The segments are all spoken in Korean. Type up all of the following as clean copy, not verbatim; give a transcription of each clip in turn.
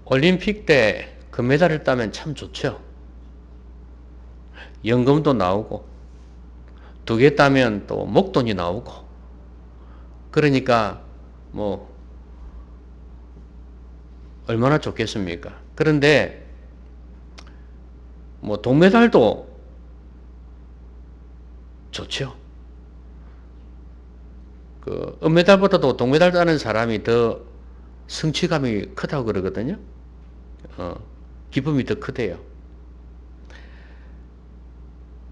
올림픽 때 금메달을 따면 참 좋죠. 연금도 나오고, 2개 따면 또 목돈이 나오고, 그러니까 뭐 얼마나 좋겠습니까? 그런데 뭐 동메달도 좋죠. 그 은메달보다도 동메달 따는 사람이 더 성취감이 크다고 그러거든요. 기쁨이 더 크대요.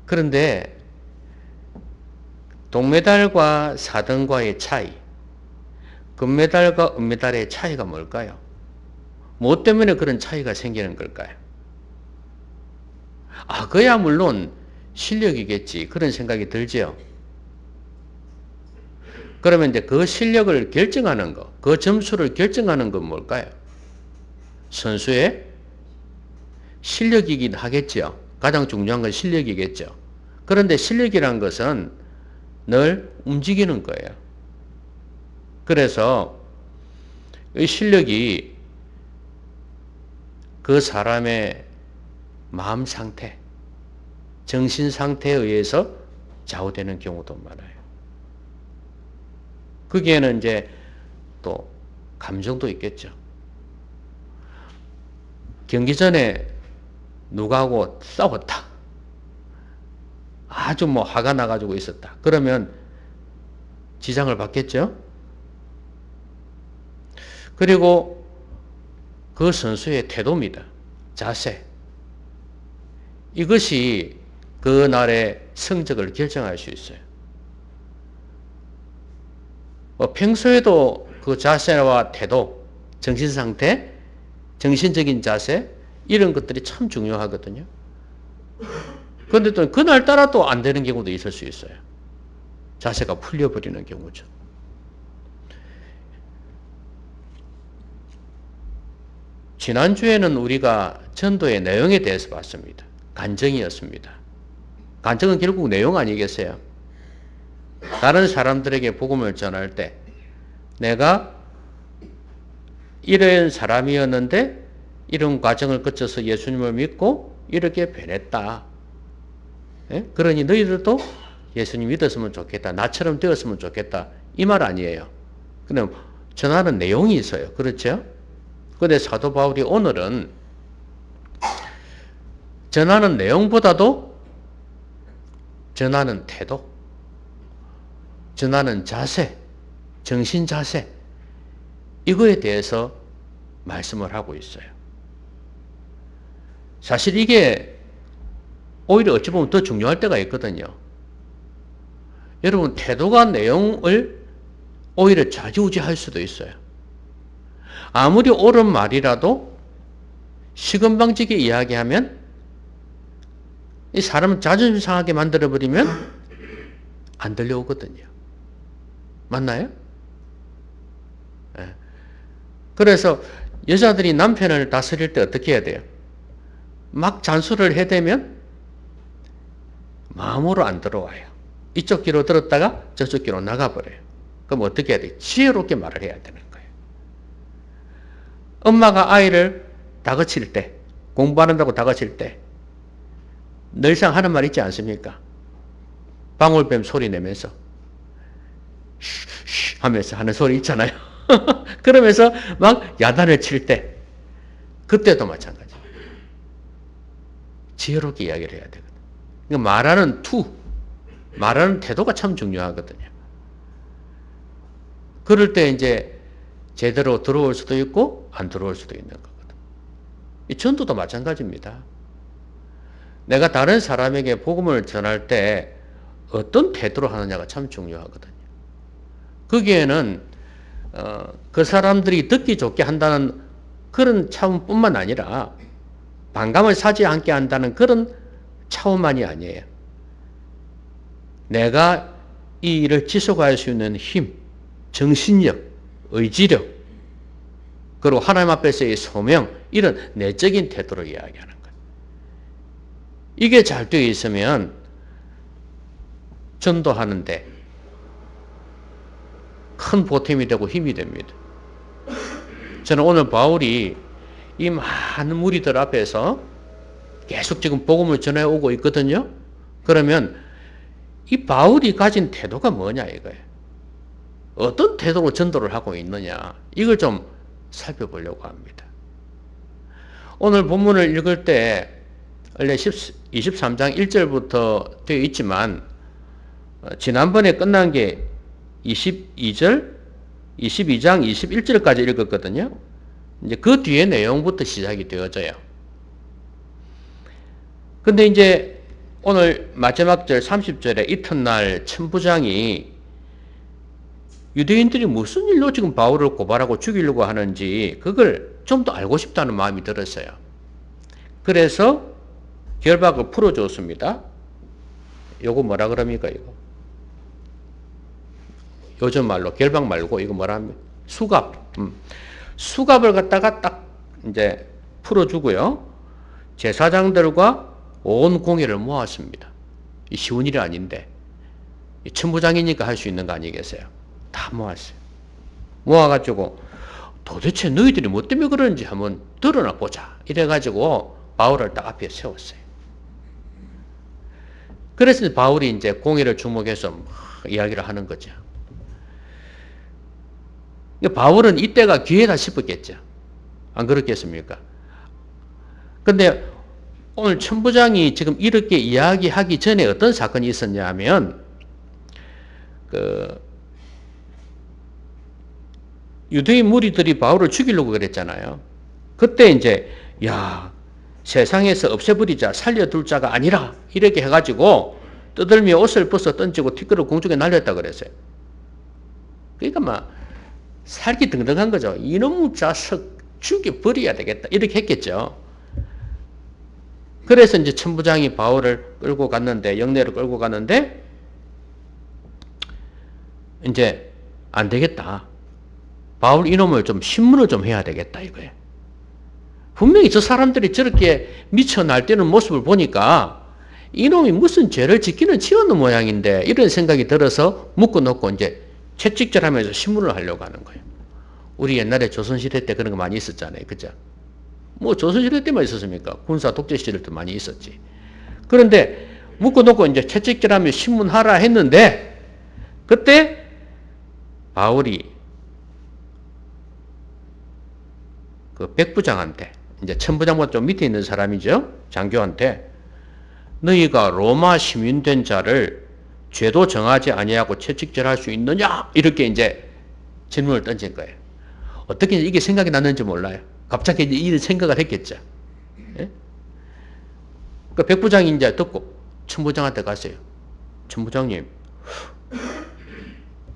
그런데 동메달과 4등과의 차이, 금메달과 은메달의 차이가 뭘까요? 뭐 때문에 그런 차이가 생기는 걸까요? 그야 물론 실력이겠지. 그런 생각이 들죠. 그러면 이제 그 실력을 결정하는 것, 그 점수를 결정하는 건 뭘까요? 선수의 실력이긴 하겠죠. 가장 중요한 건 실력이겠죠. 그런데 실력이란 것은 늘 움직이는 거예요. 그래서 이 실력이 그 사람의 마음 상태, 정신 상태에 의해서 좌우되는 경우도 많아요. 거기에는 이제 또 감정도 있겠죠. 경기 전에 누구하고 싸웠다. 아주 뭐 화가 나가지고 있었다. 그러면 지장을 받겠죠. 그리고 그 선수의 태도입니다. 자세. 이것이 그날의 성적을 결정할 수 있어요. 평소에도 그 자세와 태도, 정신 상태, 정신적인 자세, 이런 것들이 참 중요하거든요. 그런데 또 그날따라 또 안 되는 경우도 있을 수 있어요. 자세가 풀려버리는 경우죠. 지난주에는 우리가 전도의 내용에 대해서 봤습니다. 간증이었습니다. 간증은 결국 내용 아니겠어요? 다른 사람들에게 복음을 전할 때 내가 이런 사람이었는데 이런 과정을 거쳐서 예수님을 믿고 이렇게 변했다. 예? 그러니 너희들도 예수님 믿었으면 좋겠다. 나처럼 되었으면 좋겠다. 이 말 아니에요. 그냥 전하는 내용이 있어요. 그렇죠? 그런데 사도 바울이 오늘은 전하는 내용보다도 전하는 태도, 전하는 자세, 정신 자세, 이거에 대해서 말씀을 하고 있어요. 사실 이게 오히려 어찌 보면 더 중요할 때가 있거든요. 여러분, 태도가 내용을 오히려 좌지우지할 수도 있어요. 아무리 옳은 말이라도 시건방지게 이야기하면 이 사람을 자존심 상하게 만들어버리면 안 들려오거든요. 맞나요? 네. 그래서 여자들이 남편을 다스릴 때 어떻게 해야 돼요? 막 잔소리를 해대면 마음으로 안 들어와요. 이쪽 귀로 들었다가 저쪽 귀로 나가버려요. 그럼 어떻게 해야 돼요? 지혜롭게 말을 해야 되는 거예요. 엄마가 아이를 다그칠 때, 공부하는다고 다그칠 때 늘상 하는 말 있지 않습니까? 방울뱀 소리 내면서 쉬 하면서 하는 소리 있잖아요. 그러면서 막 야단을 칠 때 그때도 마찬가지. 지혜롭게 이야기를 해야 되거든요. 그러니까 말하는 태도가 참 중요하거든요. 그럴 때 이제 제대로 들어올 수도 있고 안 들어올 수도 있는 거거든요. 이 전도도 마찬가지입니다. 내가 다른 사람에게 복음을 전할 때 어떤 태도로 하느냐가 참 중요하거든요. 거기에는 그 사람들이 듣기 좋게 한다는 그런 차원뿐만 아니라 반감을 사지 않게 한다는 그런 차원만이 아니에요. 내가 이 일을 지속할 수 있는 힘, 정신력, 의지력, 그리고 하나님 앞에서의 소명, 이런 내적인 태도로 이야기하는 거예요. 이게 잘 되어 있으면 전도하는데 큰 보탬이 되고 힘이 됩니다. 저는 오늘 바울이 이 많은 무리들 앞에서 계속 지금 복음을 전해오고 있거든요. 그러면 이 바울이 가진 태도가 뭐냐 이거예요. 어떤 태도로 전도를 하고 있느냐 이걸 좀 살펴보려고 합니다. 오늘 본문을 읽을 때 원래 23장 1절부터 되어 있지만 지난번에 끝난 게 22절, 22장 21절까지 읽었거든요. 이제 그 뒤에 내용부터 시작이 되어져요. 근데 이제 오늘 마지막 절 30절에 이튿날 천부장이 유대인들이 무슨 일로 지금 바울을 고발하고 죽이려고 하는지 그걸 좀 더 알고 싶다는 마음이 들었어요. 그래서 결박을 풀어줬습니다. 요거 뭐라 그럽니까 이거? 요즘 말로 결박 말고 이거 뭐라 합니까? 수갑. 수갑을 갖다가 딱 이제 풀어주고요. 제사장들과 온 공회를 모았습니다. 이 쉬운 일이 아닌데 천부장이니까 할 수 있는 거 아니겠어요? 다 모았어요. 모아가지고 도대체 너희들이 뭐 때문에 그러는지 한번 드러나 보자. 이래가지고 바울을 딱 앞에 세웠어요. 그래서 바울이 이제 공회를 주목해서 막 이야기를 하는 거죠. 바울은 이때가 기회다 싶었겠죠. 안 그렇겠습니까? 근데 오늘 천부장이 지금 이렇게 이야기하기 전에 어떤 사건이 있었냐 하면 유대인 무리들이 바울을 죽이려고 그랬잖아요. 그때 이제 세상에서 없애버리자, 살려둘 자가 아니라 이렇게 해가지고 떠들며 옷을 벗어 던지고 티끌을 공중에 날렸다 그랬어요. 그러니까 막 살기 등등한 거죠. 이놈 자석 죽여버려야 되겠다 이렇게 했겠죠. 그래서 이제 천부장이 바울을 끌고 갔는데, 영내로 끌고 갔는데 이제 안 되겠다. 바울 이놈을 좀 신문을 좀 해야 되겠다 이거예요. 분명히 저 사람들이 저렇게 미쳐 날뛰는 모습을 보니까 이놈이 무슨 죄를 짓기는 지었는 모양인데 이런 생각이 들어서 묶어놓고 이제 채찍질하면서 신문을 하려고 하는 거예요. 우리 옛날에 조선시대 때 그런 거 많이 있었잖아요. 그죠? 뭐 조선시대 때만 있었습니까? 군사 독재 시절도 많이 있었지. 그런데 묶어놓고 이제 채찍질하며 신문하라 했는데 그때 바울이 그 백부장한테, 이제 천부장보다 좀 밑에 있는 사람이죠. 장교한테 너희가 로마 시민된 자를 죄도 정하지 아니하고 채찍질할 수 있느냐? 이렇게 이제 질문을 던진 거예요. 어떻게 이게 생각이 났는지 몰라요. 갑자기 이 생각을 했겠죠. 예? 그 백부장이 이제 듣고 천부장한테 갔어요. 천부장님,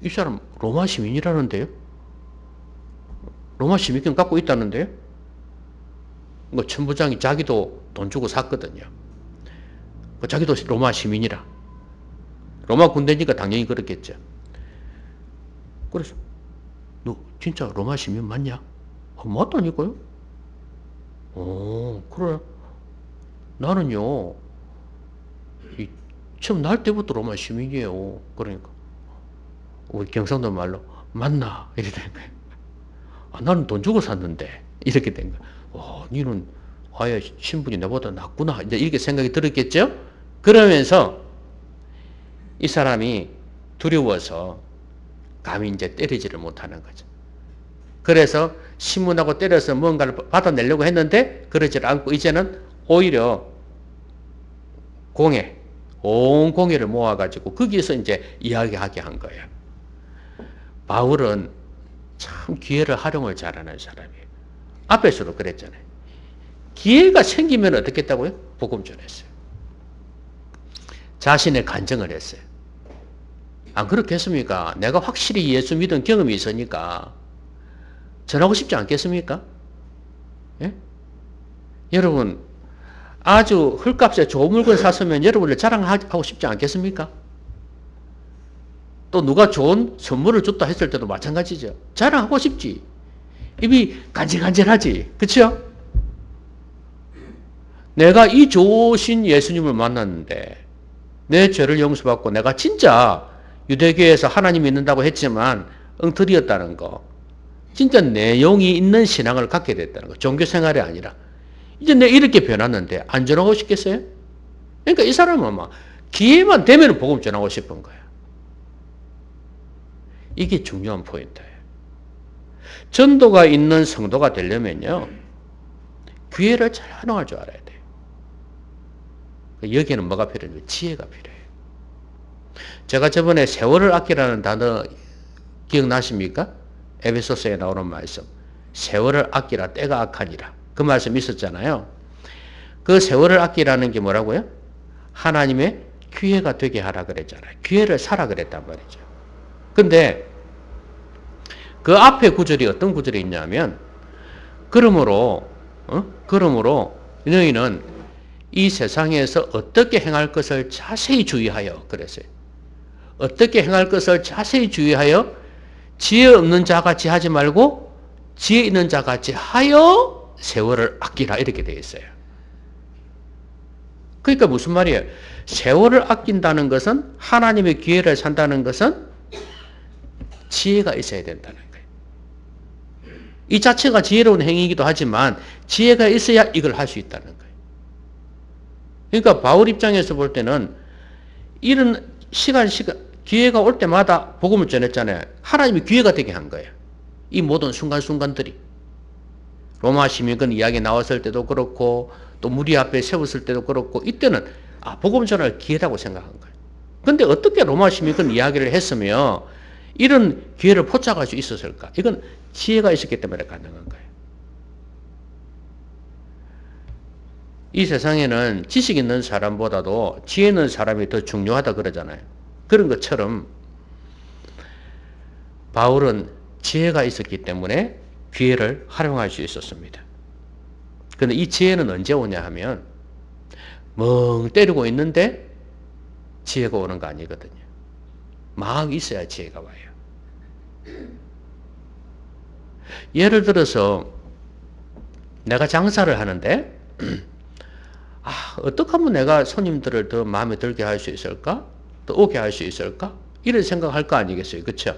이 사람 로마 시민이라는데요? 로마 시민권 갖고 있다는데요? 뭐 천부장이 자기도 돈 주고 샀거든요. 자기도 로마 시민이라. 로마 군대니까 당연히 그렇겠죠. 그래서 너 진짜 로마 시민 맞냐? 맞다니까요? 그래. 나는요, 처음 날 때부터 로마 시민이에요. 그러니까 우리 경상도 말로 맞나? 이렇게 된 거예요. 나는 돈 주고 샀는데 이렇게 된 거예요. 니는 아예 신분이 나보다 낫구나. 이제 이렇게 생각이 들었겠죠? 그러면서 이 사람이 두려워서 감히 이제 때리지를 못하는 거죠. 그래서 신문하고 때려서 뭔가를 받아내려고 했는데 그러지 않고 이제는 오히려 공회, 온 공회를 모아가지고 거기에서 이제 이야기하게 한 거예요. 바울은 참 기회를 활용을 잘하는 사람이에요. 앞에서도 그랬잖아요. 기회가 생기면 어떻게 했다고요? 복음 전했어요. 자신의 간증을 했어요. 안 그렇겠습니까? 내가 확실히 예수 믿은 경험이 있으니까 전하고 싶지 않겠습니까? 예? 여러분, 아주 헐값에 좋은 물건 샀으면 여러분을 자랑하고 싶지 않겠습니까? 또 누가 좋은 선물을 줬다 했을 때도 마찬가지죠. 자랑하고 싶지. 입이 간질간질하지. 그렇죠? 내가 이 좋으신 예수님을 만났는데 내 죄를 용서받고 내가 진짜 유대교에서 하나님 믿는다고 했지만 엉터리였다는 거. 진짜 내용이 있는 신앙을 갖게 됐다는 거예요. 종교 생활이 아니라. 이제 내가 이렇게 변했는데 안 전하고 싶겠어요? 그러니까 이 사람은 막 기회만 되면 복음 전하고 싶은 거야. 이게 중요한 포인트예요. 전도가 있는 성도가 되려면요, 기회를 잘 활용할 줄 알아야 돼요. 여기에는 뭐가 필요해요? 지혜가 필요해요. 제가 저번에 세월을 아끼라는 단어 기억나십니까? 에베소서에 나오는 말씀. 세월을 아끼라 때가 악하니라. 그 말씀 있었잖아요. 그 세월을 아끼라는 게 뭐라고요? 하나님의 기회가 되게 하라 그랬잖아요. 기회를 사라 그랬단 말이죠. 근데 그 앞에 구절이 어떤 구절이 있냐면, 그러므로 너희는 이 세상에서 어떻게 행할 것을 자세히 주의하여 그랬어요. 어떻게 행할 것을 자세히 주의하여 지혜 없는 자같이 하지 말고 지혜 있는 자같이 하여 세월을 아끼라 이렇게 되어 있어요. 그러니까 무슨 말이에요? 세월을 아낀다는 것은, 하나님의 기회를 산다는 것은 지혜가 있어야 된다는 거예요. 이 자체가 지혜로운 행위이기도 하지만 지혜가 있어야 이걸 할 수 있다는 거예요. 그러니까 바울 입장에서 볼 때는 이런 시간 기회가 올 때마다 복음을 전했잖아요. 하나님이 기회가 되게 한 거예요. 이 모든 순간순간들이. 로마 시민권 이야기 나왔을 때도 그렇고, 또 무리 앞에 세웠을 때도 그렇고, 이때는 복음 전할 기회라고 생각한 거예요. 근데 어떻게 로마 시민권 이야기를 했으며 이런 기회를 포착할 수 있었을까? 이건 지혜가 있었기 때문에 가능한 거예요. 이 세상에는 지식 있는 사람보다도 지혜 있는 사람이 더 중요하다 그러잖아요. 그런 것처럼 바울은 지혜가 있었기 때문에 기회를 활용할 수 있었습니다. 그런데 이 지혜는 언제 오냐 하면 멍 때리고 있는데 지혜가 오는 거 아니거든요. 마음이 있어야 지혜가 와요. 예를 들어서 내가 장사를 하는데 어떻게 하면 내가 손님들을 더 마음에 들게 할 수 있을까? 더 오게 할 수 있을까? 이런 생각할 거 아니겠어요? 그렇죠?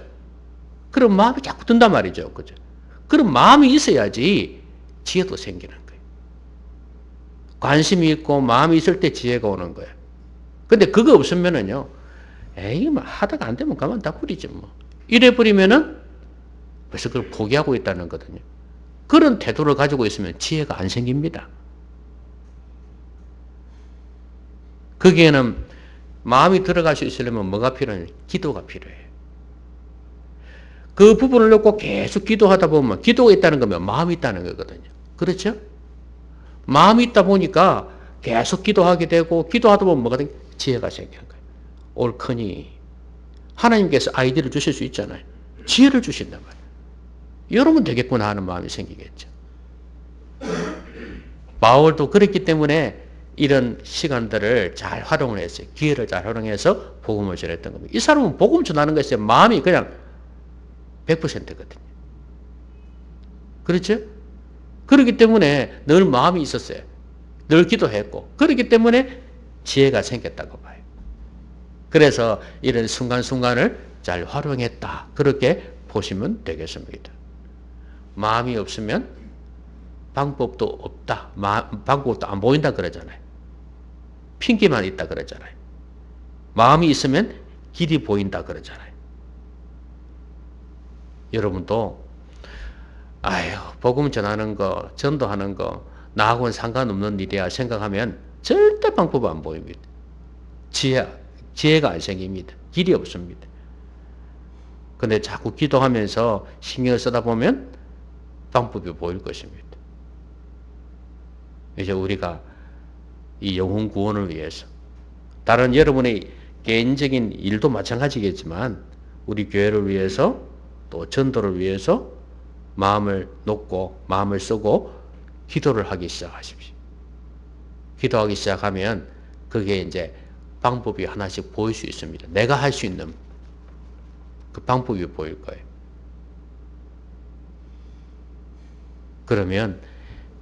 그런 마음이 자꾸 든단 말이죠. 그죠? 그런 마음이 있어야지 지혜도 생기는 거예요. 관심이 있고 마음이 있을 때 지혜가 오는 거예요. 근데 그거 없으면은요, 에이, 뭐 하다가 안 되면 가만 다 버리지 뭐. 이래 버리면은 벌써 그걸 포기하고 있다는 거거든요. 그런 태도를 가지고 있으면 지혜가 안 생깁니다. 거기에는 마음이 들어갈 수 있으려면 뭐가 필요해요? 기도가 필요해요. 그 부분을 놓고 계속 기도하다 보면, 기도가 있다는 거면 마음이 있다는 거거든요. 그렇죠? 마음이 있다 보니까 계속 기도하게 되고, 기도하다 보면 뭐가 돼? 지혜가 생기는 거예요. 옳거니 하나님께서 아이디어를 주실 수 있잖아요. 지혜를 주신단 말이에요. 이러면 되겠구나 하는 마음이 생기겠죠. 바울도 그랬기 때문에 이런 시간들을 잘 활용을 했어요. 기회를 잘 활용해서 복음을 전했던 겁니다. 이 사람은 복음 전하는 것에 마음이 그냥 100%거든요. 그렇죠? 그렇기 때문에 늘 마음이 있었어요. 늘 기도했고, 그렇기 때문에 지혜가 생겼다고 봐요. 그래서 이런 순간순간을 잘 활용했다. 그렇게 보시면 되겠습니다. 마음이 없으면 방법도 없다. 방법도 안 보인다 그러잖아요. 핑계만 있다 그러잖아요. 마음이 있으면 길이 보인다 그러잖아요. 여러분도 복음 전하는 거, 전도하는 거 나하고는 상관없는 일이야 생각하면 절대 방법이 안 보입니다. 지혜가 안 생깁니다. 길이 없습니다. 근데 자꾸 기도하면서 신경을 쓰다 보면 방법이 보일 것입니다. 이제 우리가 이 영혼 구원을 위해서, 다른 여러분의 개인적인 일도 마찬가지겠지만 우리 교회를 위해서, 또 전도를 위해서 마음을 놓고 마음을 쓰고 기도를 하기 시작하십시오. 기도하기 시작하면 그게 이제 방법이 하나씩 보일 수 있습니다. 내가 할 수 있는 그 방법이 보일 거예요. 그러면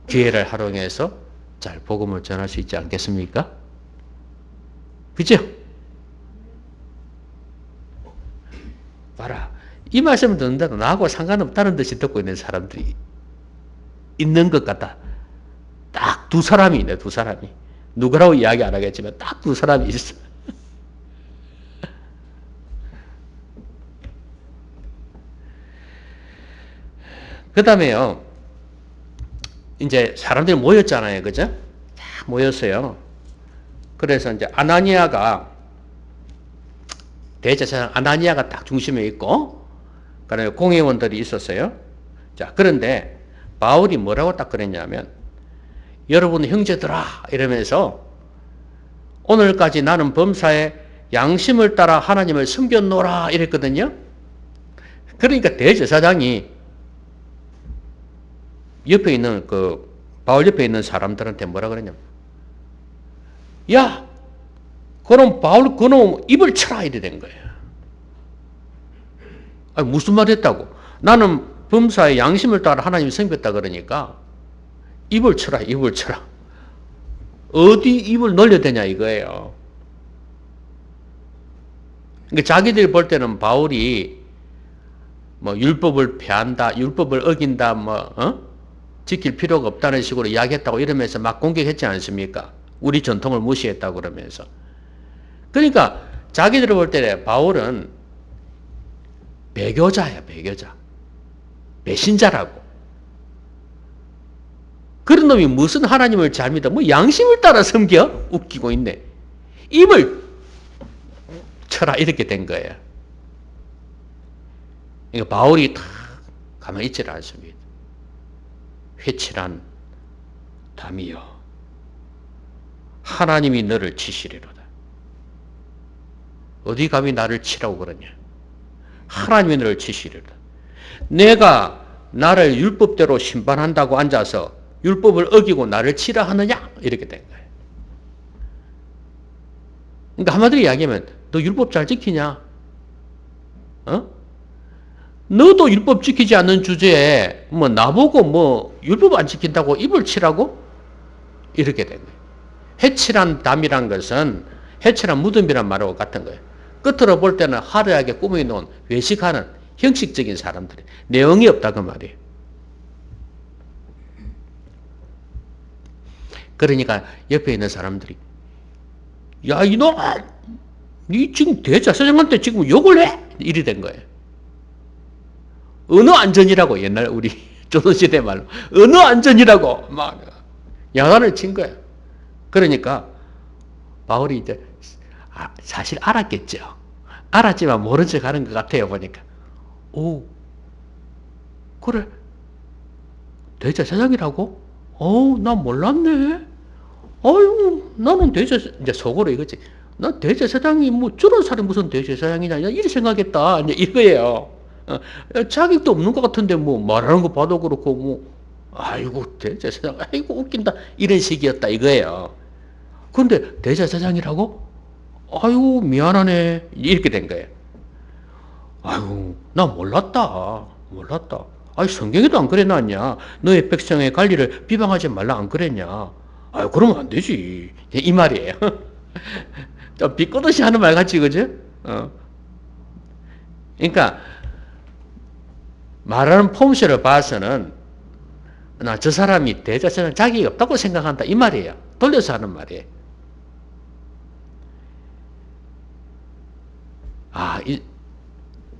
기회를 활용해서 잘 복음을 전할 수 있지 않겠습니까? 그죠? 봐라. 이 말씀을 듣는데도 나하고 상관없다는 듯이 듣고 있는 사람들이 있는 것 같다. 딱 두 사람이 있네, 두 사람이. 누구라고 이야기 안 하겠지만 딱 두 사람이 있어. 그 다음에요, 이제 사람들이 모였잖아요. 그죠? 다 모였어요. 그래서 이제 아나니아가, 대제사장 아나니아가 딱 중심에 있고, 그 다음에 공회원들이 있었어요. 자, 그런데 바울이 뭐라고 딱 그랬냐면, 여러분 형제들아, 이러면서, 오늘까지 나는 범사에 양심을 따라 하나님을 섬겼노라, 이랬거든요. 그러니까 대제사장이 옆에 있는 바울 옆에 있는 사람들한테 뭐라 그러냐? 야, 그럼 바울 그놈 입을 쳐라 이래 된 거예요. 아니, 무슨 말 했다고? 나는 범사에 양심을 따라 하나님 섬겼다 그러니까 입을 쳐라, 입을 쳐라. 어디 입을 놀려야 되냐 이거예요. 그러니까 자기들이 볼 때는 바울이 뭐 율법을 폐한다, 율법을 어긴다, 지킬 필요가 없다는 식으로 이야기했다고 이러면서 막 공격했지 않습니까? 우리 전통을 무시했다고 그러면서. 그러니까 자기들이 볼 때 바울은 배교자야, 배교자. 배신자라고. 그런 놈이 무슨 하나님을 잘 믿어? 뭐 양심을 따라 섬겨? 웃기고 있네. 입을 쳐라 이렇게 된 거예요. 그러니까 바울이 다 가만히 있지를 않습니다. 회칠한 담이여, 하나님이 너를 치시리로다. 어디 감히 나를 치라고 그러냐? 하나님이 너를 치시리로다. 내가 나를 율법대로 심판한다고 앉아서 율법을 어기고 나를 치라 하느냐? 이렇게 된 거예요. 그러니까 한마디로 이야기하면 너 율법 잘 지키냐? 너도 율법 지키지 않는 주제에 뭐 나보고 뭐 율법 안 지킨다고 입을 치라고? 이렇게 된 거예요. 해칠한 담이란 것은 해칠한 무덤이란 말하고 같은 거예요. 끝으로 볼 때는 화려하게 꾸며놓은 외식하는 형식적인 사람들이 내용이 없다 그 말이에요. 그러니까 옆에 있는 사람들이 야 이놈 니 지금 대제사장한테 지금 욕을 해? 이리 된 거예요. 어느 안전이라고 옛날 우리 조선시대 말로 어느 안전이라고 막 야단을 친 거예요. 그러니까 바울이 이제 사실 알았겠죠. 알았지만 모른 척 하는 것 같아요. 보니까 오 그래 대제사장이라고? 나 몰랐네. 아유 나는 이제 속으로 이거지. 나 대제사장이 뭐 저런 사람이 무슨 대제사장이냐 이렇게 생각했다. 이제 이거예요. 자격도 없는 것 같은데 뭐 말하는 거 봐도 그렇고 뭐 아이고 대제사장 아이고 웃긴다 이런 식이었다 이거예요. 근데 대제사장이라고? 아이고 미안하네 이렇게 된 거예요. 아이고 나 몰랐다. 아이 성경에도 안 그래놨냐? 너의 백성의 관리를 비방하지 말라 안 그랬냐? 아유 그러면 안 되지 이 말이에요. 좀 비꼬듯이 하는 말 같지 그죠? 그러니까 말하는 폼새를 봐서는 나 저 사람이 대제사장 자격이 없다고 생각한다 이 말이에요. 돌려서 하는 말이에요.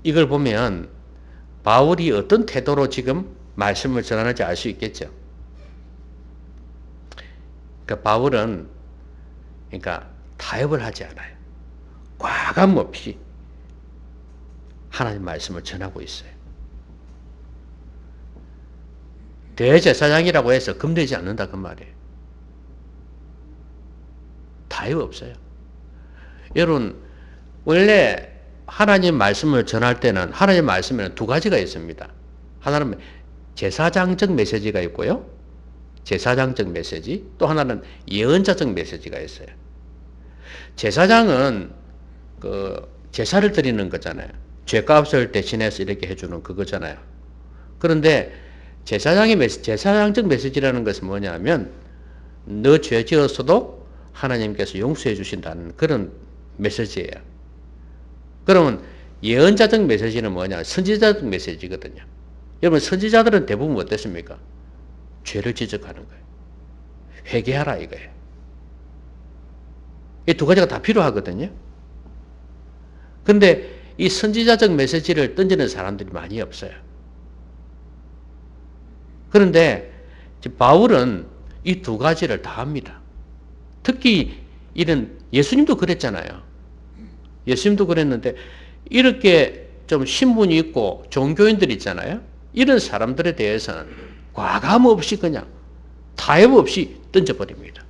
이걸 보면 바울이 어떤 태도로 지금 말씀을 전하는지 알 수 있겠죠. 그러니까 바울은 타협을 하지 않아요. 과감 없이 하나님 말씀을 전하고 있어요. 대제사장이라고 해서 겁내지 않는다 그 말이에요. 타협 없어요. 여러분 원래 하나님 말씀을 전할 때는 하나님 말씀에는 두 가지가 있습니다. 하나는 제사장적 메시지가 있고요. 제사장적 메시지. 또 하나는 예언자적 메시지가 있어요. 제사장은 제사를 드리는 거잖아요. 죄값을 대신해서 이렇게 해주는 그거잖아요. 그런데 제사장적 메시지라는 것은 뭐냐면 너 죄 지었어도 하나님께서 용서해 주신다는 그런 메시지예요. 그러면 예언자적 메시지는 뭐냐? 선지자적 메시지거든요. 여러분, 선지자들은 대부분 어땠습니까? 죄를 지적하는 거예요. 회개하라 이거예요. 이 두 가지가 다 필요하거든요. 근데 이 선지자적 메시지를 던지는 사람들이 많이 없어요. 그런데 바울은 이 두 가지를 다 합니다. 특히 이런 예수님도 그랬잖아요. 예수님도 그랬는데 이렇게 좀 신분이 있고 종교인들 있잖아요. 이런 사람들에 대해서는 과감 없이 그냥 타협 없이 던져버립니다.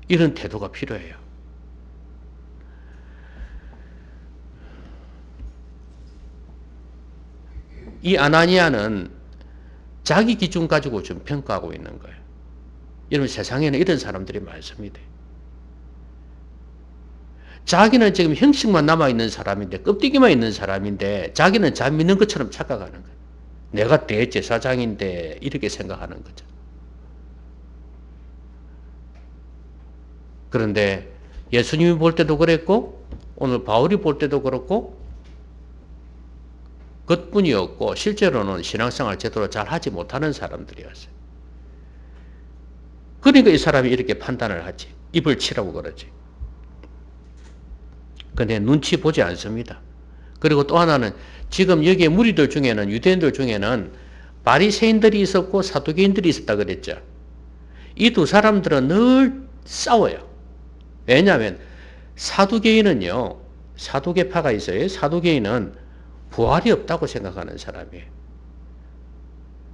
이런 태도가 필요해요. 이 아나니아는 자기 기준 가지고 좀 평가하고 있는 거예요. 여러분, 세상에는 이런 사람들이 많습니다. 자기는 지금 형식만 남아있는 사람인데, 껍데기만 있는 사람인데, 자기는 잘 믿는 것처럼 착각하는 거예요. 내가 대제사장인데, 이렇게 생각하는 거죠. 그런데 예수님이 볼 때도 그랬고, 오늘 바울이 볼 때도 그렇고, 그뿐이었고, 실제로는 신앙생활 제대로 잘 하지 못하는 사람들이었어요. 그러니까 이 사람이 이렇게 판단을 하지. 입을 치라고 그러지. 근데 눈치 보지 않습니다. 그리고 또 하나는 지금 여기에 무리들 중에는, 유대인들 중에는 바리새인들이 있었고 사두개인들이 있었다 그랬죠. 이 두 사람들은 늘 싸워요. 왜냐하면 사두개인은요, 사두개파가 있어요. 사두개인은 부활이 없다고 생각하는 사람이에요.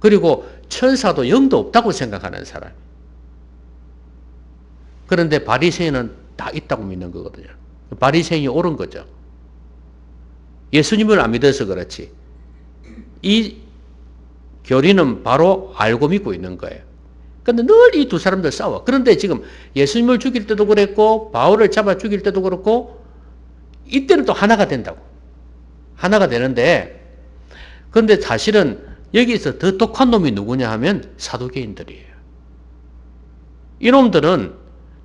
그리고 천사도 영도 없다고 생각하는 사람. 그런데 바리새인은 다 있다고 믿는 거거든요. 바리새인이 옳은 거죠. 예수님을 안 믿어서 그렇지. 이 교리는 바로 알고 믿고 있는 거예요. 그런데 늘 이 두 사람들 싸워. 그런데 지금 예수님을 죽일 때도 그랬고 바울을 잡아 죽일 때도 그렇고 이때는 또 하나가 된다고. 하나가 되는데, 그런데 사실은 여기서 더 독한 놈이 누구냐 하면 사두개인들이에요. 이놈들은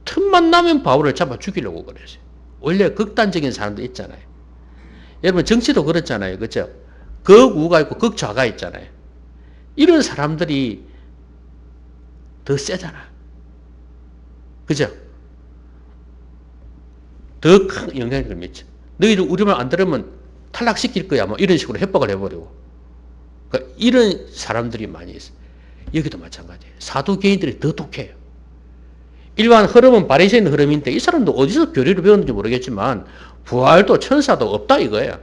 틈만 나면 바울을 잡아 죽이려고 그랬어요. 원래 극단적인 사람도 있잖아요. 여러분, 정치도 그렇잖아요. 그죠? 극우가 있고 극좌가 있잖아요. 이런 사람들이 더 세잖아. 그죠? 더 큰 영향력을 미쳐. 너희들 우리 말 안 들으면 탈락시킬 거야. 뭐 이런 식으로 협박을 해버리고. 그러니까 이런 사람들이 많이 있어요. 여기도 마찬가지예요. 사두개인들이 더 독해요. 일반 흐름은 바리새인 흐름인데 이 사람도 어디서 교리를 배웠는지 모르겠지만 부활도 천사도 없다 이거예요.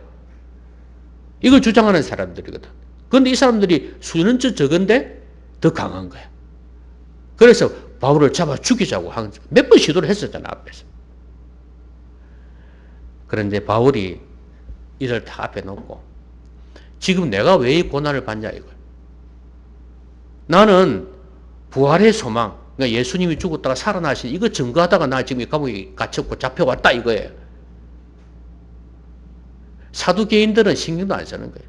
이걸 주장하는 사람들이거든. 그런데 이 사람들이 수는저 적은데 더 강한 거야. 그래서 바울을 잡아 죽이자고 몇 번 시도를 했었잖아, 앞에서. 그런데 바울이 이를 다 앞에 놓고 지금 내가 왜 이 고난을 받냐 이거예요. 나는 부활의 소망, 그러니까 예수님이 죽었다가 살아나신 이거 증거하다가 나 지금 이 감옥에 갇혔고 잡혀왔다 이거예요. 사두개인들은 신경도 안 쓰는 거예요.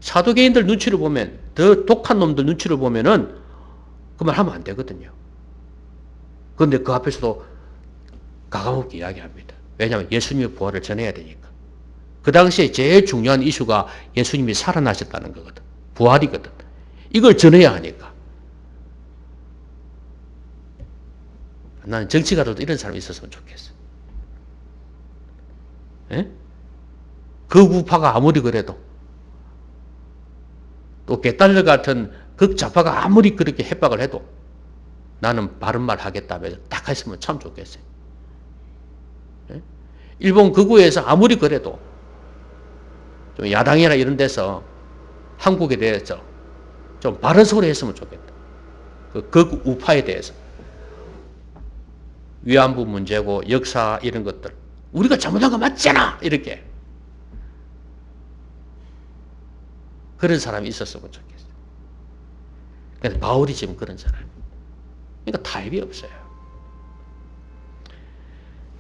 사두개인들 눈치를 보면, 더 독한 놈들 눈치를 보면은 그 말 하면 안 되거든요. 그런데 그 앞에서도 가감없게 이야기합니다. 왜냐하면 예수님의 부활을 전해야 되니까. 그 당시에 제일 중요한 이슈가 예수님이 살아나셨다는 거거든. 부활이거든. 이걸 전해야 하니까. 나는 정치가들도 이런 사람이 있었으면 좋겠어. 예? 그 우파가 아무리 그래도 또 개딸들 같은 극좌파가 아무리 그렇게 협박을 해도 나는 바른 말 하겠다며 딱 했으면 참 좋겠어요. 예? 일본 극우에서 아무리 그래도 좀 야당이나 이런 데서 한국에 대해서 좀 바른 소리 했으면 좋겠다. 그 극우파에 대해서. 위안부 문제고 역사 이런 것들. 우리가 잘못한 거 맞잖아! 이렇게. 그런 사람이 있었으면 좋겠어요. 그래서 바울이 지금 그런 사람이에요. 그러니까 타협이 없어요.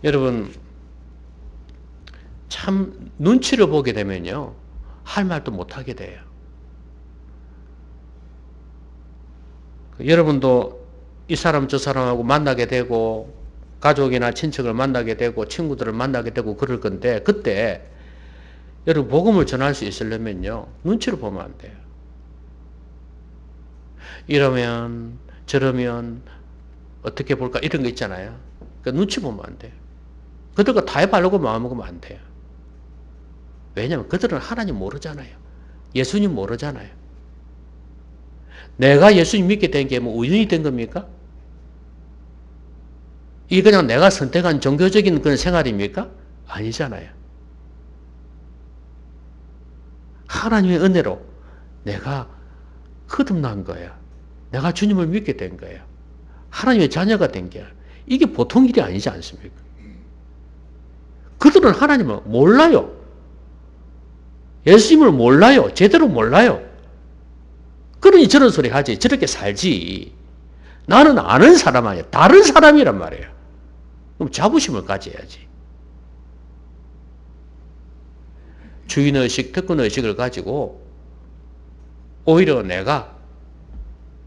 여러분, 참 눈치를 보게 되면요. 할 말도 못하게 돼요. 여러분도 이 사람 저 사람하고 만나게 되고 가족이나 친척을 만나게 되고 친구들을 만나게 되고 그럴 건데 그때 여러분, 복음을 전할 수 있으려면요, 눈치를 보면 안 돼요. 이러면, 저러면, 어떻게 볼까? 이런 거 있잖아요. 그러니까 눈치 보면 안 돼요. 그들과 다 해보려고 마음먹으면 안 돼요. 왜냐하면 그들은 하나님 모르잖아요. 예수님 모르잖아요. 내가 예수님 믿게 된 게 뭐 우연히 된 겁니까? 이게 그냥 내가 선택한 종교적인 그런 생활입니까? 아니잖아요. 하나님의 은혜로 내가 거듭난 거야. 내가 주님을 믿게 된 거야. 하나님의 자녀가 된 게 이게 보통 일이 아니지 않습니까? 그들은 하나님을 몰라요. 예수님을 몰라요. 제대로 몰라요. 그러니 저런 소리 하지. 저렇게 살지. 나는 아는 사람 아니야. 다른 사람이란 말이에요. 그럼 자부심을 가져야지. 주인의식, 특권의식을 가지고 오히려 내가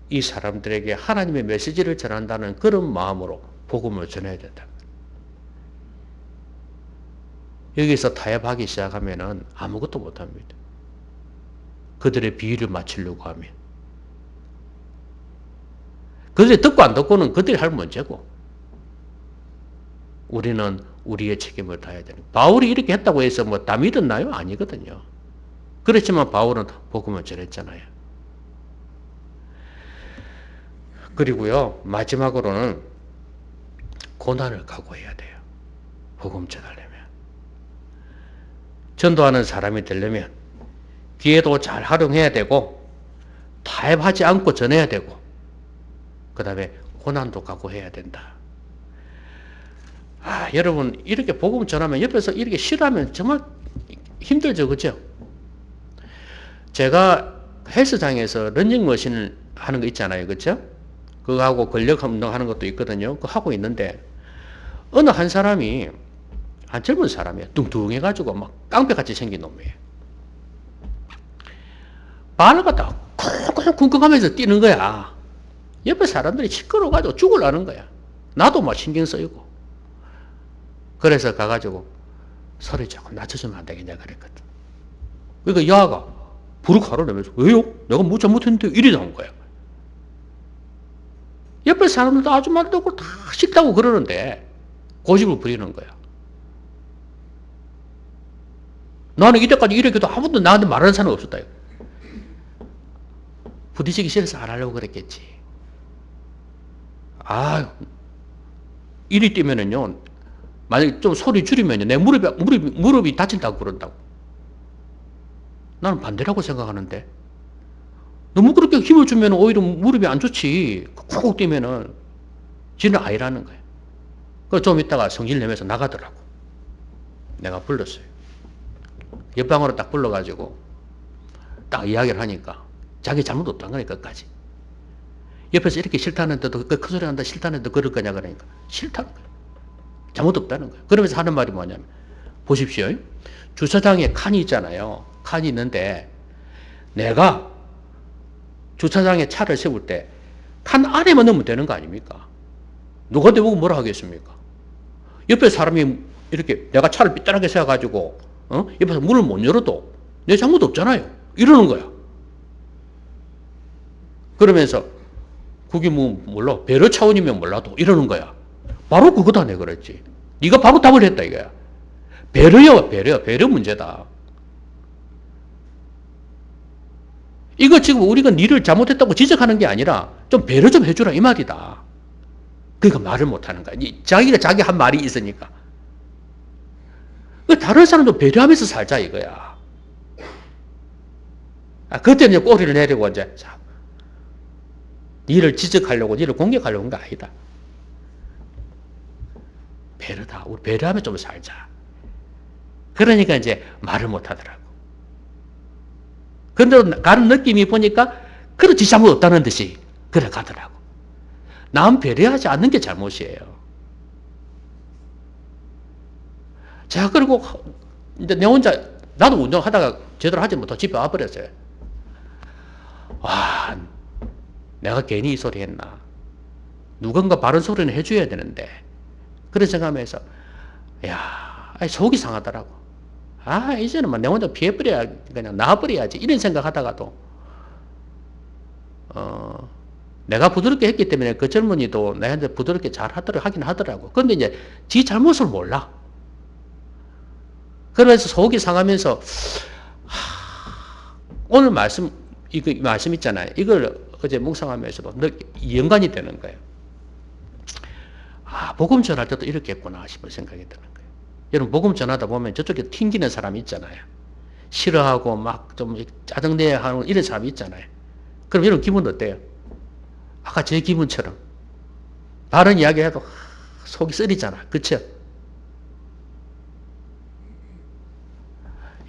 이 사람들에게 하나님의 메시지를 전한다는 그런 마음으로 복음을 전해야 된다. 여기서 타협하기 시작하면 아무것도 못합니다. 그들의 비위를 맞추려고 하면. 그들이 듣고 안 듣고는 그들이 할 문제고, 우리는 우리의 책임을 다해야 되는. 바울이 이렇게 했다고 해서 뭐 다 믿었나요? 아니거든요. 그렇지만 바울은 복음을 전했잖아요. 그리고요, 마지막으로는 고난을 각오해야 돼요. 복음 전하려면. 전도하는 사람이 되려면 기회도 잘 활용해야 되고, 타협하지 않고 전해야 되고, 그 다음에 고난도 각오해야 된다. 여러분, 이렇게 복음 전하면 옆에서 이렇게 싫어하면 정말 힘들죠, 그죠? 제가 헬스장에서 러닝머신 하는 거 있잖아요, 그죠? 그거 하고 근력 운동 하는 것도 있거든요. 그거 하고 있는데, 어느 한 사람이, 한 젊은 사람이에요. 뚱뚱해가지고 막 깡패같이 생긴 놈이에요. 발을 갖다가 쿵쿵쿵쿵하면서 뛰는 거야. 옆에 사람들이 시끄러워가지고 죽으려는 거야. 나도 막 신경 쓰이고. 그래서 가가지고 소리 조금 낮춰주면 안 되겠냐 그랬거든. 그러니까 야가 부르고 화를 내면서, 왜요? 내가 뭐 잘못했는데 이리 나온 거야. 옆에 사람들도 아주 말도 다 싫다고 그러는데 고집을 부리는 거야. 나는 이때까지 이렇게 해도 아무도 나한테 말하는 사람이 없었다. 부딪히기 싫어서 안 하려고 그랬겠지. 이리 뛰면은요, 만약에 좀 소리 줄이면요, 내 무릎이 다친다고 그런다고. 나는 반대라고 생각하는데, 너무 그렇게 힘을 주면 오히려 무릎이 안 좋지. 쿡쿡 뛰면은, 지는 아니라는 거예요. 그래서 좀 있다가 성질 내면서 나가더라고. 내가 불렀어요. 옆방으로 딱 불러가지고, 딱 이야기를 하니까, 자기 잘못 없다는 거니까, 끝까지. 옆에서 이렇게 싫다는데도, 그 소리 난다 싫다는데도 그럴 거냐, 그러니까. 싫다는 거예요. 잘못 없다는 거예요. 그러면서 하는 말이 뭐냐면, 보십시오. 주차장에 칸이 있잖아요. 칸이 있는데, 내가 주차장에 차를 세울 때, 칸 안에만 넣으면 되는 거 아닙니까? 누가 내보고 뭐라 하겠습니까? 옆에 사람이 이렇게 내가 차를 삐뚤하게 세워가지고, 옆에서 문을 못 열어도 내 잘못 없잖아요. 이러는 거야. 그러면서, 그게 뭐, 몰라. 배려 차원이면 몰라도 이러는 거야. 바로 그거다, 내가 그랬지. 네가 바로 답을 했다, 이거야. 배려야, 배려 문제다. 이거 지금 우리가 니를 잘못했다고 지적하는 게 아니라 좀 배려 좀 해주라, 이 말이다. 그러니까 말을 못 하는 거야. 자기가 자기 한 말이 있으니까. 다른 사람도 배려하면서 살자, 이거야. 그때는 이제 꼬리를 내리고 이제, 자, 니를 지적하려고, 니를 공격하려고 한 거 아니다. 배려다. 우리 배려하면 좀 살자. 그러니까 이제 말을 못 하더라고. 그런데 가는 느낌이 보니까 그렇지 잘못 없다는 듯이 그래 가더라고. 남 배려하지 않는 게 잘못이에요. 자, 그리고 이제 내 혼자, 나도 운동하다가 제대로 하지 못하고 집에 와버렸어요. 와, 내가 괜히 이 소리 했나. 누군가 바른 소리는 해줘야 되는데. 그런 생각하면서, 야, 속이 상하더라고. 이제는 뭐 내 혼자 피해버려야, 그냥 나와버려야지. 이런 생각하다가도, 내가 부드럽게 했기 때문에 그 젊은이도 나한테 부드럽게 하긴 하더라고. 근데 이제 지 잘못을 몰라. 그래서 속이 상하면서, 오늘 말씀 있잖아요. 이걸 어제 묵상하면서도 연관이 되는 거예요. 복음 전할 때도 이렇게 했구나 싶은 생각이 드는 거예요. 여러분, 복음 전하다 보면 저쪽에 튕기는 사람이 있잖아요. 싫어하고 막 좀 짜증내야 하는 이런 사람이 있잖아요. 그럼 여러분 기분 어때요? 아까 제 기분처럼. 바른 이야기 해도 속이 쓰리잖아. 그쵸?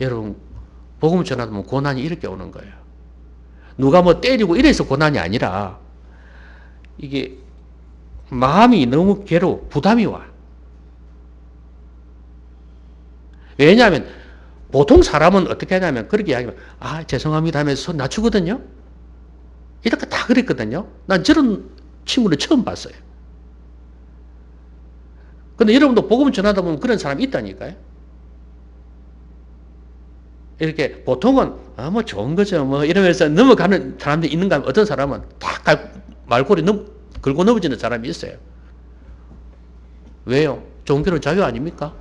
여러분, 복음 전하다 보면 고난이 이렇게 오는 거예요. 누가 뭐 때리고 이래서 고난이 아니라, 이게 마음이 너무 괴로워, 부담이 와. 왜냐하면 보통 사람은 어떻게 하냐면 그렇게 이야기하면 죄송합니다 하면서 손 낮추거든요. 이렇게 다 그랬거든요. 난 저런 친구를 처음 봤어요. 근데 여러분도 복음 전하다 보면 그런 사람이 있다니까요. 이렇게 보통은 뭐 좋은 거죠 뭐 이러면서 넘어가는 사람들이 있는가 하면 어떤 사람은 다 말꼬리 긁고 넘어지는 사람이 있어요. 왜요? 종교는 자유 아닙니까?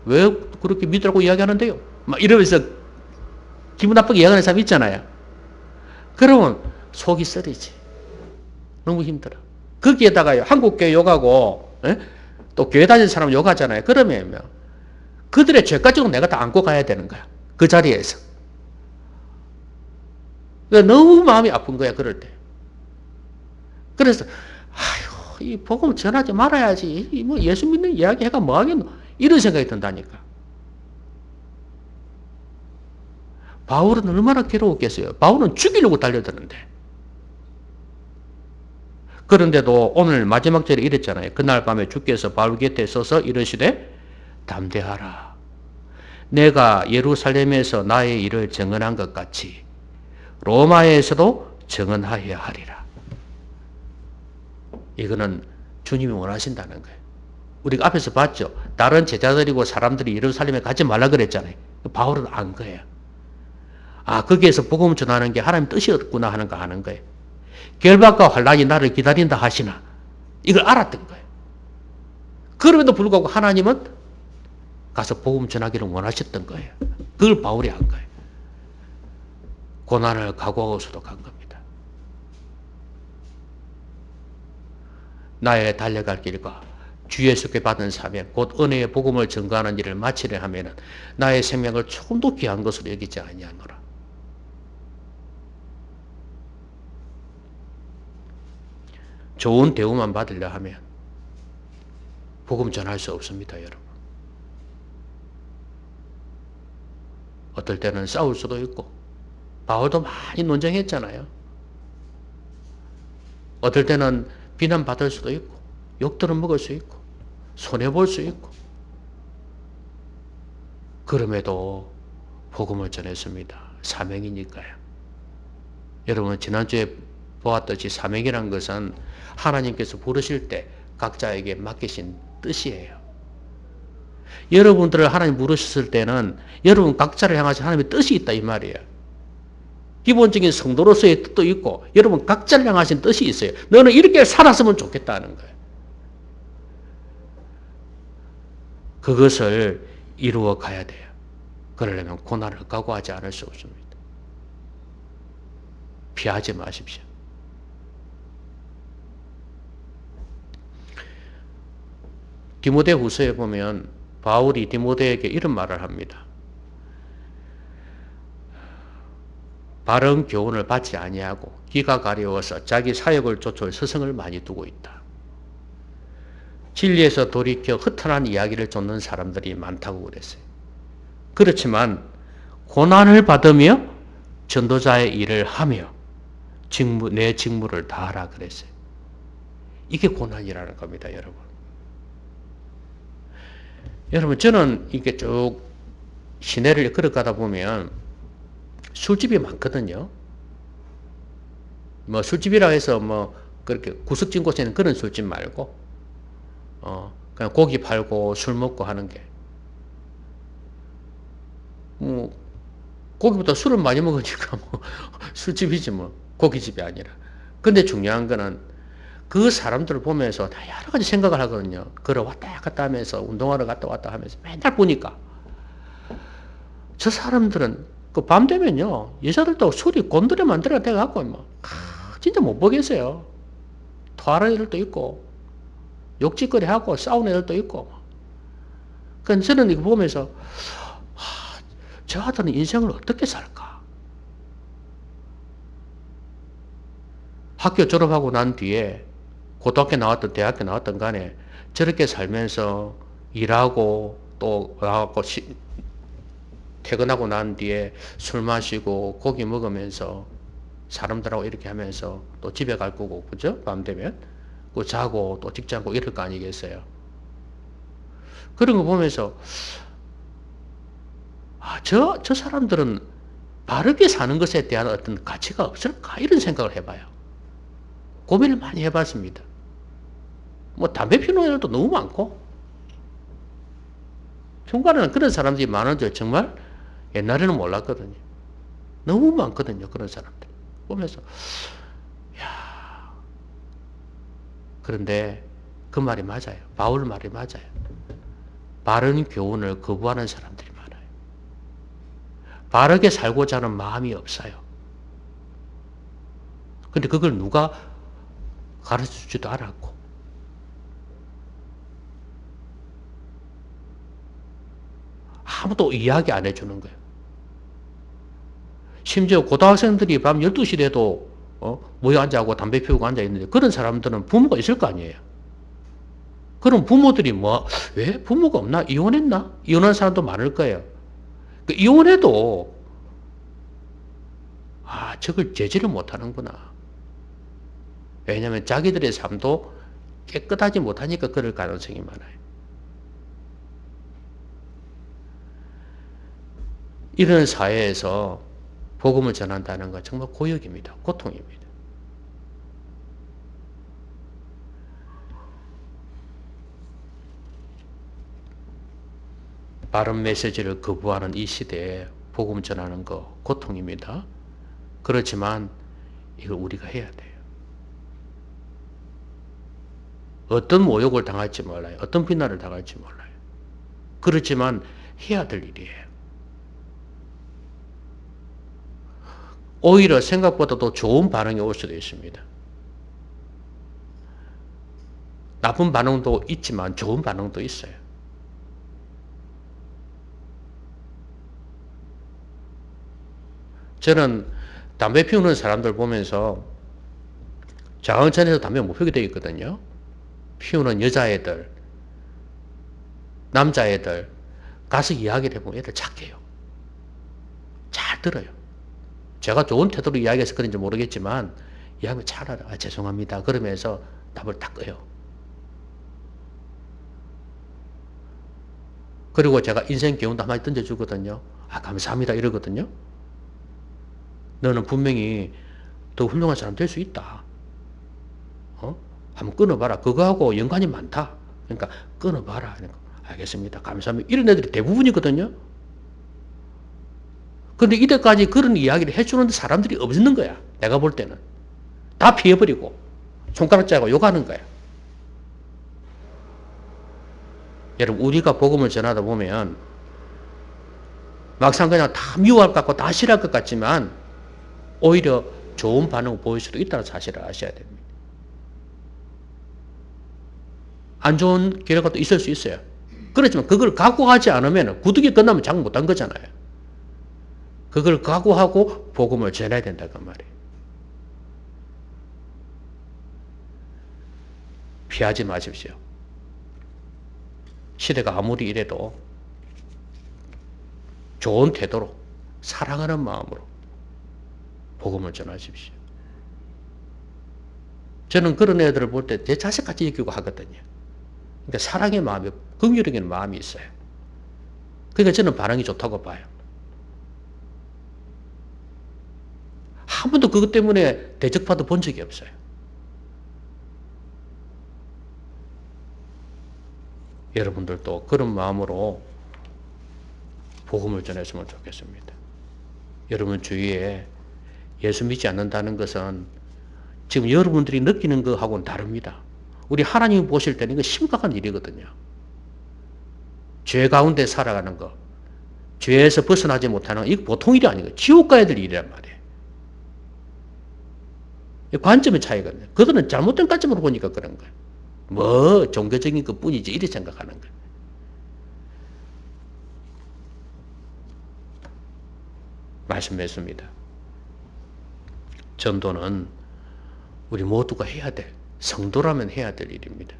왜 그렇게 믿으라고 이야기하는데요? 막 이러면서 기분 나쁘게 이야기하는 사람이 있잖아요. 그러면 속이 쓰리지. 너무 힘들어. 거기에다가요, 한국교회 욕하고, 또 교회 다니는 사람 욕하잖아요. 그러면 그들의 죄까지는 내가 다 안고 가야 되는 거야. 그 자리에서. 그러니까 너무 마음이 아픈 거야, 그럴 때. 그래서, 이 복음 전하지 말아야지. 뭐 예수 믿는 이야기 해가 뭐 하겠노? 이런 생각이 든다니까. 바울은 얼마나 괴로웠겠어요. 바울은 죽이려고 달려드는데. 그런데도 오늘 마지막 절에 이랬잖아요. 그날 밤에 주께서 바울 곁에 서서 이르시되 담대하라. 내가 예루살렘에서 나의 일을 증언한 것 같이 로마에서도 증언하여야 하리라. 이거는 주님이 원하신다는 거예요. 우리가 앞에서 봤죠. 다른 제자들이고 사람들이 예루살렘에 가지 말라 그랬잖아요. 바울은 안 거예요. 거기에서 복음 전하는 게 하나님 뜻이었구나 하는 거 아는 거예요. 결박과 환란이 나를 기다린다 하시나 이걸 알았던 거예요. 그럼에도 불구하고 하나님은 가서 복음 전하기를 원하셨던 거예요. 그걸 바울이 한 거예요. 고난을 각오하고서도 간 겁니다. 나의 달려갈 길과 주 예수께 받은 사명 곧 은혜의 복음을 증거하는 일을 마치려 하면 나의 생명을 조금도 귀한 것으로 여기지 아니하노라. 좋은 대우만 받으려 하면 복음 전할 수 없습니다, 여러분. 어떨 때는 싸울 수도 있고 바울도 많이 논쟁했잖아요. 어떨 때는 비난받을 수도 있고 욕들은 먹을 수 있고 손해볼 수 있고 그럼에도 복음을 전했습니다. 사명이니까요. 여러분 지난주에 보았듯이 사명이란 것은 하나님께서 부르실 때 각자에게 맡기신 뜻이에요. 여러분들을 하나님 부르셨을 때는 여러분 각자를 향하신 하나님의 뜻이 있다 이 말이에요. 기본적인 성도로서의 뜻도 있고 여러분 각자를 향하신 뜻이 있어요. 너는 이렇게 살았으면 좋겠다는 거예요. 그것을 이루어 가야 돼요. 그러려면 고난을 각오하지 않을 수 없습니다. 피하지 마십시오. 디모데 후서에 보면 바울이 디모데에게 이런 말을 합니다. 바른 교훈을 받지 아니하고 기가 가려워서 자기 사역을 쫓을 스승을 많이 두고 있다. 진리에서 돌이켜 허탄한 이야기를 쫓는 사람들이 많다고 그랬어요. 그렇지만 고난을 받으며 전도자의 일을 하며 내 직무를 다하라 그랬어요. 이게 고난이라는 겁니다, 여러분. 여러분, 저는 이렇게 쭉 시내를 걸어가다 보면 술집이 많거든요. 뭐 술집이라 해서 뭐 그렇게 구석진 곳에는 그런 술집 말고, 그냥 고기 팔고 술 먹고 하는 게. 뭐 고기보다 술을 많이 먹으니까 뭐 술집이지 뭐 고깃집이 아니라. 근데 중요한 거는 그 사람들을 보면서 다 여러 가지 생각을 하거든요. 걸어 왔다 갔다 하면서 운동하러 갔다 왔다 하면서 맨날 보니까 저 사람들은 그 밤 되면요 여자들도 술이 곤드레 만드레가 돼갖고 뭐 진짜 못 보겠어요. 토하는 애들도 있고 욕짓거리 하고 싸우는 애들도 있고. 그러니까 저는 이거 보면서 저 아들은 인생을 어떻게 살까? 학교 졸업하고 난 뒤에 고등학교 나왔든 대학교 나왔든 간에 저렇게 살면서 일하고 또 나가고 퇴근하고 난 뒤에 술 마시고 고기 먹으면서 사람들하고 이렇게 하면서 또 집에 갈 거고, 그죠? 밤 되면. 그 자고 또 직장 가고 이럴 거 아니겠어요? 그런 거 보면서, 저 사람들은 바르게 사는 것에 대한 어떤 가치가 없을까? 이런 생각을 해봐요. 고민을 많이 해봤습니다. 뭐 담배 피우는 애들도 너무 많고, 중간에는 그런 사람들이 많은 줄 정말 옛날에는 몰랐거든요. 너무 많거든요. 그런 사람들. 보면서, 야 그런데 그 말이 맞아요. 바울 말이 맞아요. 바른 교훈을 거부하는 사람들이 많아요. 바르게 살고자 하는 마음이 없어요. 근데 그걸 누가 가르쳐 주지도 않았고. 아무도 이야기 안 해주는 거예요. 심지어 고등학생들이 밤 12시 돼도 모여 앉아고 담배 피우고 앉아있는데 그런 사람들은 부모가 있을 거 아니에요. 그럼 부모들이 왜 부모가 없나? 이혼했나? 이혼한 사람도 많을 거예요. 이혼해도 저걸 제지를 못하는구나. 왜냐하면 자기들의 삶도 깨끗하지 못하니까 그럴 가능성이 많아요. 이런 사회에서 복음을 전한다는 건 정말 고역입니다. 고통입니다. 바른 메시지를 거부하는 이 시대에 복음 전하는 거 고통입니다. 그렇지만 이걸 우리가 해야 돼요. 어떤 모욕을 당할지 몰라요. 어떤 비난을 당할지 몰라요. 그렇지만 해야 될 일이에요. 오히려 생각보다도 좋은 반응이 올 수도 있습니다. 나쁜 반응도 있지만 좋은 반응도 있어요. 저는 담배 피우는 사람들 보면서 자강천에서 담배 못 피우게 되어 있거든요. 피우는 여자애들, 남자애들 가서 이야기를 해보면 애들 착해요. 잘 들어요. 제가 좋은 태도로 이야기해서 그런지 모르겠지만 이야기하면 잘 알아. 죄송합니다. 그러면서 답을 딱 꺼요. 그리고 제가 인생 교훈도 한마디 던져주거든요. 감사합니다. 이러거든요. 너는 분명히 더 훌륭한 사람 될 수 있다. 한번 끊어봐라. 그거하고 연관이 많다. 그러니까 끊어봐라. 그러니까 알겠습니다. 감사합니다. 이런 애들이 대부분이거든요. 근데 이때까지 그런 이야기를 해주는 사람들이 없는 거야. 내가 볼 때는. 다 피해버리고 손가락 짜고 욕하는 거야. 여러분 우리가 복음을 전하다 보면 막상 그냥 다 미워할 것 같고 다 싫어할 것 같지만 오히려 좋은 반응을 보일 수도 있다는 사실을 아셔야 됩니다. 안 좋은 결과도 있을 수 있어요. 그렇지만 그걸 각오하지 않으면 구두기 끝나면 장 못한 거잖아요. 그걸 각오하고 복음을 전해야 된다 그 말이에요. 피하지 마십시오. 시대가 아무리 이래도 좋은 태도로 사랑하는 마음으로 복음을 전하십시오. 저는 그런 애들을 볼 때 제 자식같이 여기고 하거든요. 그러니까 사랑의 마음이, 긍휼적인 마음이 있어요. 그러니까 저는 반응이 좋다고 봐요. 한 번도 그것 때문에 대적받아 본 적이 없어요. 여러분들도 그런 마음으로 복음을 전했으면 좋겠습니다. 여러분 주위에 예수 믿지 않는다는 것은 지금 여러분들이 느끼는 것하고는 다릅니다. 우리 하나님이 보실 때는 이거 심각한 일이거든요. 죄 가운데 살아가는 거, 죄에서 벗어나지 못하는 거, 이거 보통 일이 아니고 지옥 가야 될 일이란 말이에요. 관점의 차이거든요. 그들은 잘못된 관점으로 보니까 그런 거예요. 뭐 종교적인 것 뿐이지 이렇게 생각하는 거예요. 말씀했습니다. 전도는 우리 모두가 해야 돼. 성도라면 해야 될 일입니다.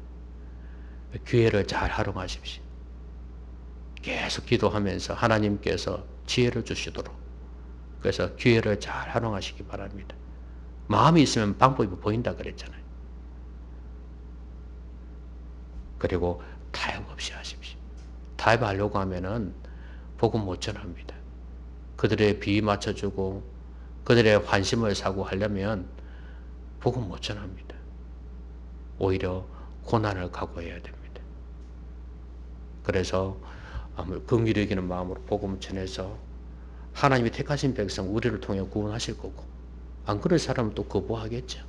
기회를 잘 활용하십시오. 계속 기도하면서 하나님께서 지혜를 주시도록. 그래서 기회를 잘 활용하시기 바랍니다. 마음이 있으면 방법이 보인다 그랬잖아요. 그리고 타협 없이 하십시오. 타협하려고 하면은 복음 못 전합니다. 그들의 비위 맞춰주고 그들의 환심을 사고 하려면 복음 못 전합니다. 오히려 고난을 각오해야 됩니다. 그래서 긍휼히 여기는 마음으로 복음 전해서 하나님이 택하신 백성 우리를 통해 구원하실 거고 안 그럴 사람은 또 거부하겠죠.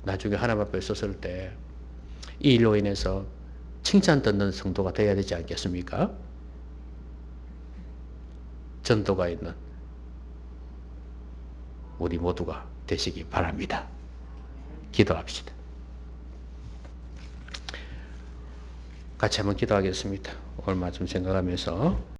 나중에 하나님 앞에 섰을 때 이 일로 인해서 칭찬 듣는 성도가 되어야 되지 않겠습니까? 전도가 있는 우리 모두가 되시기 바랍니다. 기도합시다. 같이 한번 기도하겠습니다. 오늘 말씀 생각하면서